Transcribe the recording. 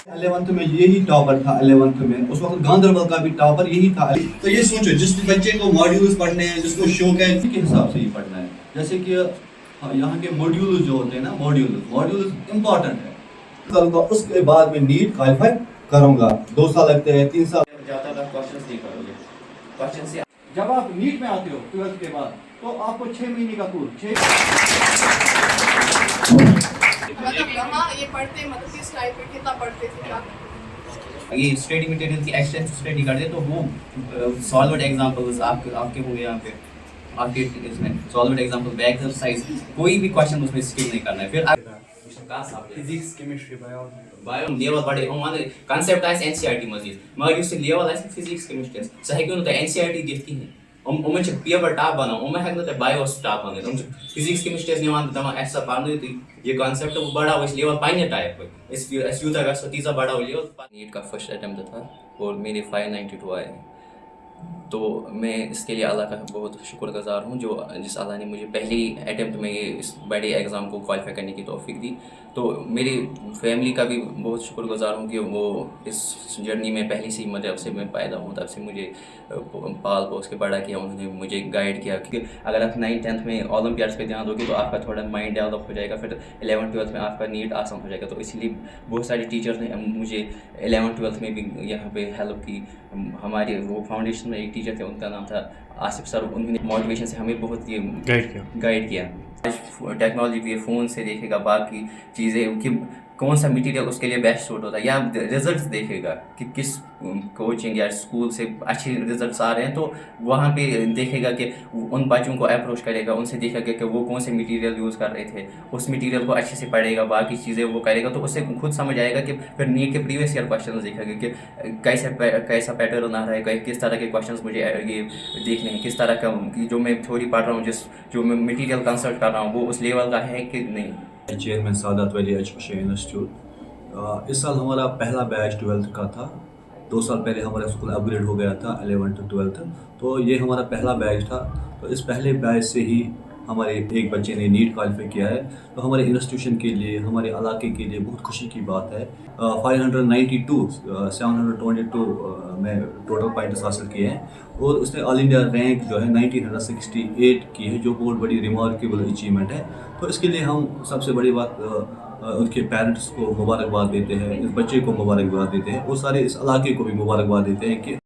11th में यही topper था, 11th में उस वक्त गांधरबल का भी टॉपर यही था। तो ये सोचो, जिस बच्चे को मॉड्यूल्स पढ़ने हैं, जिसको शौक है, के हिसाब से ही पढ़ना है। जैसे कि यहाँ के मॉड्यूल्स जो होते हैं ना, मॉड्यूल्स इम्पॉर्टेंट है। करूँगा उसके बाद में नीट क्वालिफाई करूँगा। 2 साल लगते हैं, 3 साल जाता था, क्वेश्चंस नहीं करोगे, क्वेश्चन से जब आप नीट में आते हो 12th के बाद, तो आपको 6 महीने का कोर्स मतलब यहाँ ये पढ़ते, मतलब किस टाइप पे कितना पढ़ते थे क्या? ये स्टडी मटेरियल की एक्सटेंसिव स्टडी कर दे तो वो सॉल्व्ड एग्जांपल्स आपके होंगे यहाँ पे, आपके इसमें सॉल्व्ड एग्जांपल बैक एक्सरसाइज, कोई भी क्वेश्चन उसमें स्किप नहीं करना है। फिर फिजिक्स केमिस्ट्री बायो लेवल बड़े हमारे कंसेप्ट आए एनसीईआरटी मजीद मगर इस लेवल आए फिजिक्स केमिस्ट्री सही क्यों तो एनसीईआरटी देखती है उमन पेपर टाप बनाओ उमन हेक बायो टाप बन फिजिक्स केमिस्ट्री निवान दपान ऐसा पढ़ो तो ये कॉन्सेप्ट वो बढ़ाओ इस लेवल पाने टाइप इस यूथा गो तीजा बढ़ाओ लेवल। नीट का फर्स्ट अटेम्प्ट था और मेरे 592 आए, तो मैं इसके लिए अल्लाह का बहुत शुक्रगुजार हूँ जो जिस अल्लाह ने मुझे पहली अटेम्प्ट में ये इस बड़े एग्ज़ाम को क्वालिफाई करने की तौफीक दी। तो मेरी फैमिली का भी बहुत शुक्रगुजार हूँ कि वो इस जर्नी में पहली से ही मतलब से मैं पैदा हूँ तब से मुझे पाल पोस के बड़ा किया, उन्होंने मुझे गाइड किया। क्योंकि अगर आप 9th 10th में ओलंपियाड्स पे ध्यान दोगे तो आपका थोड़ा माइंड डेवलप हो जाएगा, फिर 11th 12th में आपका नीट आसान हो जाएगा। तो इसीलिए बहुत सारे टीचर्स ने मुझे 11th 12th में भी यहाँ पे हेल्प की। हमारे वो फाउंडेशन में एक टीचर थे, उनका नाम था आसिफ सर, उन्होंने मोटिवेशन से हमें बहुत ये गाइड किया। आज टेक्नोलॉजी के फ़ोन से देखेगा बाकी चीज़ें कि कौन सा मटेरियल उसके लिए बेस्ट सूट होता है, या रिजल्ट्स देखेगा कि किस कोचिंग या स्कूल से अच्छे रिजल्ट्स आ रहे हैं, तो वहाँ पे देखेगा कि उन बच्चों को अप्रोच करेगा, उनसे देखेगा कि वो कौन से मटेरियल यूज़ कर रहे थे, उस मटेरियल को अच्छे से पढ़ेगा, बाकी चीज़ें वो करेगा, तो उससे खुद समझ आएगा कि फिर नीट के प्रीवियस ईयर क्वेश्चन देखेगा कि कैसा पैटर्न आ रहा है, किस तरह के क्वेश्चन मुझे ये देखने हैं, किस तरह का जो मैं थ्योरी पढ़ रहा हूँ, जो मैं मटीरियल कंसल्ट कर रहा हूँ वो उस लेवल का है कि नहीं। चेयरमैन सादात वली एजुकेशन इंस्टीट्यूट। इस साल हमारा पहला बैच 12th का था। 2 साल पहले हमारा स्कूल अपग्रेड हो गया था 11th to 12th, तो ये हमारा पहला बैच था। तो इस पहले बैच से ही हमारे एक बच्चे ने नीट क्वालिफाई किया है, तो हमारे इंस्टीट्यूशन के लिए, हमारे इलाके के लिए बहुत खुशी की बात है। 722 में टोटल पॉइंट्स हासिल किए हैं और उसने ऑल इंडिया रैंक जो है 1968 की है, जो बहुत बड़ी रिमार्केबल अचीवमेंट है। तो इसके लिए हम सबसे बड़ी बात उनके पेरेंट्स को मुबारकबाद देते हैं, इस बच्चे को मुबारकबाद देते हैं और सारे इस इलाके को भी मुबारकबाद देते हैं कि